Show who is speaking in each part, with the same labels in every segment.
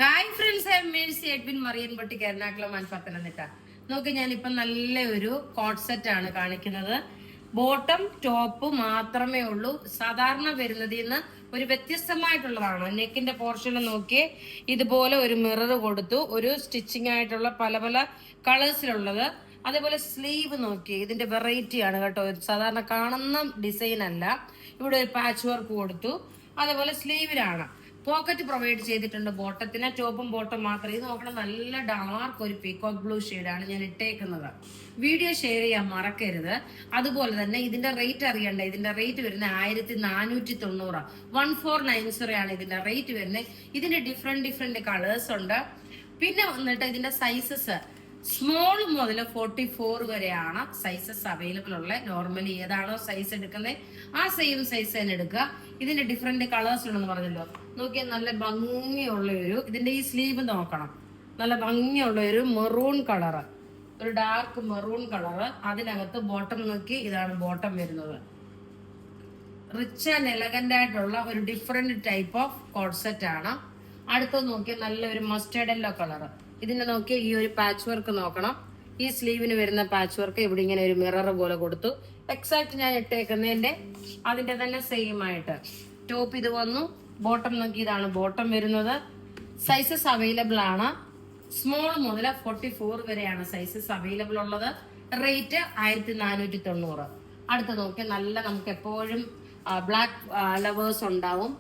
Speaker 1: Hi friends, I am Mercy Edwin മറിയൻപട്ടിക്ക് എറണാകുളം പത്തനംതിട്ട. നോക്ക്, ഞാനിപ്പോ നല്ലൊരു കോട്ട് സെറ്റ് ആണ് കാണിക്കുന്നത്. ബോട്ടം ടോപ്പ് മാത്രമേ ഉള്ളൂ. സാധാരണ വരുന്നതിൽ നിന്ന് ഒരു വ്യത്യസ്തമായിട്ടുള്ളതാണ്. നെക്കിന്റെ പോർഷൻ നോക്കി ഇതുപോലെ ഒരു മിറർ കൊടുത്തു, ഒരു സ്റ്റിച്ചിങ് ആയിട്ടുള്ള പല പല കളേഴ്സിലുള്ളത്. അതേപോലെ സ്ലീവ് നോക്കി, ഇതിന്റെ വെറൈറ്റി ആണ് കേട്ടോ. സാധാരണ കാണുന്ന ഡിസൈൻ അല്ല. ഇവിടെ ഒരു പാച്ച് വർക്ക് കൊടുത്തു. അതേപോലെ സ്ലീവിലാണ് പോക്കറ്റ് പ്രൊവൈഡ് ചെയ്തിട്ടുണ്ട്. ബോട്ടത്തിന് ടോപ്പും ബോട്ടം മാത്രം. ഇത് നോക്കണം, നല്ല ഡാർക്ക് ഒരു പീകോക്ക് ബ്ലൂ ഷെയ്ഡാണ് ഞാൻ ഇട്ടേക്കുന്നത്. വീഡിയോ ഷെയർ ചെയ്യാൻ മറക്കരുത്. അതുപോലെ തന്നെ ഇതിന്റെ റേറ്റ് അറിയണ്ട. ഇതിന്റെ റേറ്റ് വരുന്നത് 1490, 1490 ആണ് ഇതിന്റെ റേറ്റ് വരുന്നത്. ഇതിന്റെ ഡിഫറെന്റ് കളേഴ്സ് ഉണ്ട്. പിന്നെ വന്നിട്ട് ഇതിന്റെ സൈസസ് സ്മോൾ മുതൽ 44 വരെയാണ് സൈസസ് അവൈലബിൾ ഉള്ളത്. നോർമലി ഏതാണോ സൈസ് എടുക്കുന്നത് ആ സെയിം സൈസ് തന്നെ എടുക്കുക. ഇതിന്റെ ഡിഫറെന്റ് കളേഴ്സ് ഉണ്ടെന്ന് പറഞ്ഞല്ലോ. നോക്കിയാൽ നല്ല ഭംഗിയുള്ള ഇതിന്റെ ഈ സ്ലീവ് നോക്കണം, നല്ല ഭംഗിയുള്ള ഒരു മെറൂൺ കളറ്, ഒരു ഡാർക്ക് മെറൂൺ കളറ്. അതിനകത്ത് ബോട്ടം നോക്കി, ഇതാണ് ബോട്ടം വരുന്നത്. റിച്ച് ആൻഡ് എലഗന്റ് ആയിട്ടുള്ള ഒരു different type of coat set ആണ്. അടുത്തത് നോക്കിയാൽ നല്ലൊരു മസ്റ്റേർഡ് യെല്ലോ കളറ്. ഇതിന്റെ നോക്കി ഈ ഒരു പാച്ച് വർക്ക് നോക്കണം. ഈ സ്ലീവിന് വരുന്ന പാച്ച് വർക്ക് ഇവിടെ ഇങ്ങനെ ഒരു മിറർ പോലെ കൊടുത്തു. എക്സാക്ട് ഞാൻ ഇട്ടേക്കുന്നതിന്റെ അതിന്റെ തന്നെ സെയിം ആയിട്ട് ടോപ്പ് ഇത് വന്നു. ബോട്ടം നോക്കി, ഇതാണ് ബോട്ടം വരുന്നത്. സൈസസ് അവൈലബിൾ ആണ്. സ്മോൾ മുതൽ 44 വരെയാണ് സൈസസ് അവൈലബിൾ ഉള്ളത്. റേറ്റ് 1490. അടുത്ത നോക്കി, നല്ല നമുക്ക് എപ്പോഴും ബ്ലാക്ക് ലവേഴ്സ് ഉണ്ടാവും.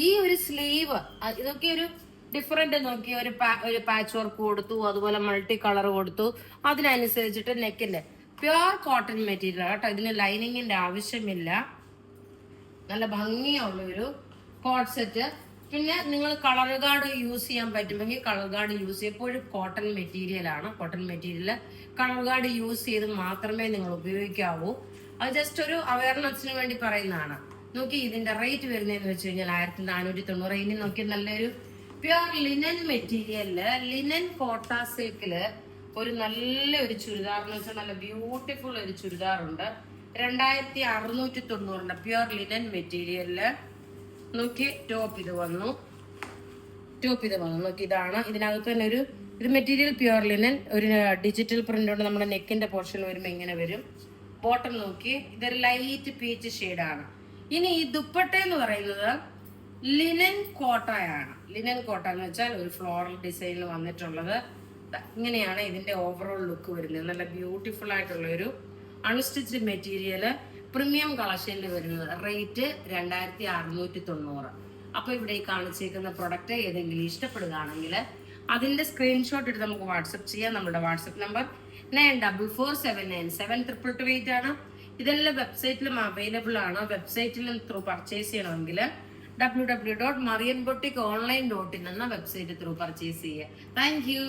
Speaker 1: ഈ ഒരു സ്ലീവ് ഇതൊക്കെ ഒരു ഡിഫറെന്റ് നോക്കി ഒരു പാച്ച് വർക്ക് കൊടുത്തു. അതുപോലെ മൾട്ടി കളർ കൊടുത്തു. അതിനനുസരിച്ചിട്ട് നെക്കിന്റെ പ്യുവർ കോട്ടൺ മെറ്റീരിയൽ കേട്ടോ. ഇതിന് ലൈനിങ്ങിന്റെ ആവശ്യമില്ല. നല്ല ഭംഗിയുള്ള ഒരു കോട്ട് സെറ്റ്. പിന്നെ നിങ്ങൾ കളർ ഗാർഡ് യൂസ് ചെയ്യാൻ പറ്റുമെങ്കിൽ കളർ ഗാർഡ് യൂസ് ചെയ്യും. എപ്പോഴും കോട്ടൺ മെറ്റീരിയൽ ആണ്. Cotton material colour guard use ചെയ്ത് മാത്രമേ നിങ്ങൾ ഉപയോഗിക്കാവൂ. അത് ജസ്റ്റ് ഒരു അവയർനെസ്സിന് വേണ്ടി പറയുന്നതാണ്. നോക്കി, ഇതിന്റെ റേറ്റ് വരുന്നതെന്ന് വെച്ച് കഴിഞ്ഞാൽ 1490. ഇനി നോക്കി, നല്ലൊരു പ്യുവർ ലിനൻ മെറ്റീരിയലില്, ലിനൻ കോട്ട സിൽക്കില് ഒരു നല്ലൊരു ചുരിദാർ എന്ന് വെച്ചാൽ നല്ല ബ്യൂട്ടിഫുൾ ഒരു ചുരിദാർ ഉണ്ട്. 2690 പ്യുവർ ലിനൻ മെറ്റീരിയലില്. നോക്കി, ടോപ്പ് ഇത് വന്നു. നോക്കി, ഇതാണ്. ഇതിനകത്ത് തന്നെ ഇത് മെറ്റീരിയൽ പ്യുവർ ലിനൻ. ഒരു ഡിജിറ്റൽ പ്രിന്റ് ഉണ്ട്. നമ്മുടെ നെക്കിന്റെ പോർഷൻ വരുമ്പോ ഇങ്ങനെ വരും. ബോട്ടം നോക്കി, ഇതൊരു ലൈറ്റ് പീച്ച് ഷെയ്ഡാണ്. ഇനി ഈ ദുപ്പട്ട എന്ന് പറയുന്നത് ലിനൻ കോട്ടയാണ്. ലിനൻ കോട്ട എന്ന് വെച്ചാൽ ഒരു ഫ്ലോറൽ ഡിസൈനിൽ വന്നിട്ടുള്ളത്. ഇങ്ങനെയാണ് ഇതിന്റെ ഓവറോൾ ലുക്ക് വരുന്നത്. നല്ല ബ്യൂട്ടിഫുൾ ആയിട്ടുള്ള ഒരു അൺസ്റ്റിച്ച്ഡ് മെറ്റീരിയല്, പ്രീമിയം കളക്ഷനിൽ വരുന്നത്. റേറ്റ് 2690. അപ്പൊ ഇവിടെ ഈ കാണിച്ചേക്കുന്ന പ്രൊഡക്റ്റ് ഏതെങ്കിലും ഇഷ്ടപ്പെടുകയാണെങ്കിൽ അതിന്റെ സ്ക്രീൻഷോട്ട് എടുത്ത് നമുക്ക് വാട്സപ്പ് ചെയ്യാം. നമ്മുടെ വാട്സപ്പ് നമ്പർ 9447972228 ആണ്. ഇതെല്ലാം വെബ്സൈറ്റിലും അവൈലബിൾ ആണ്. വെബ്സൈറ്റിലും ത്രൂ പർച്ചേസ് ചെയ്യണമെങ്കിൽ www.marianboutique.online.in എന്ന വെബ്സൈറ്റ് ത്രൂ പർച്ചേസ് ചെയ്യുക. Thank you.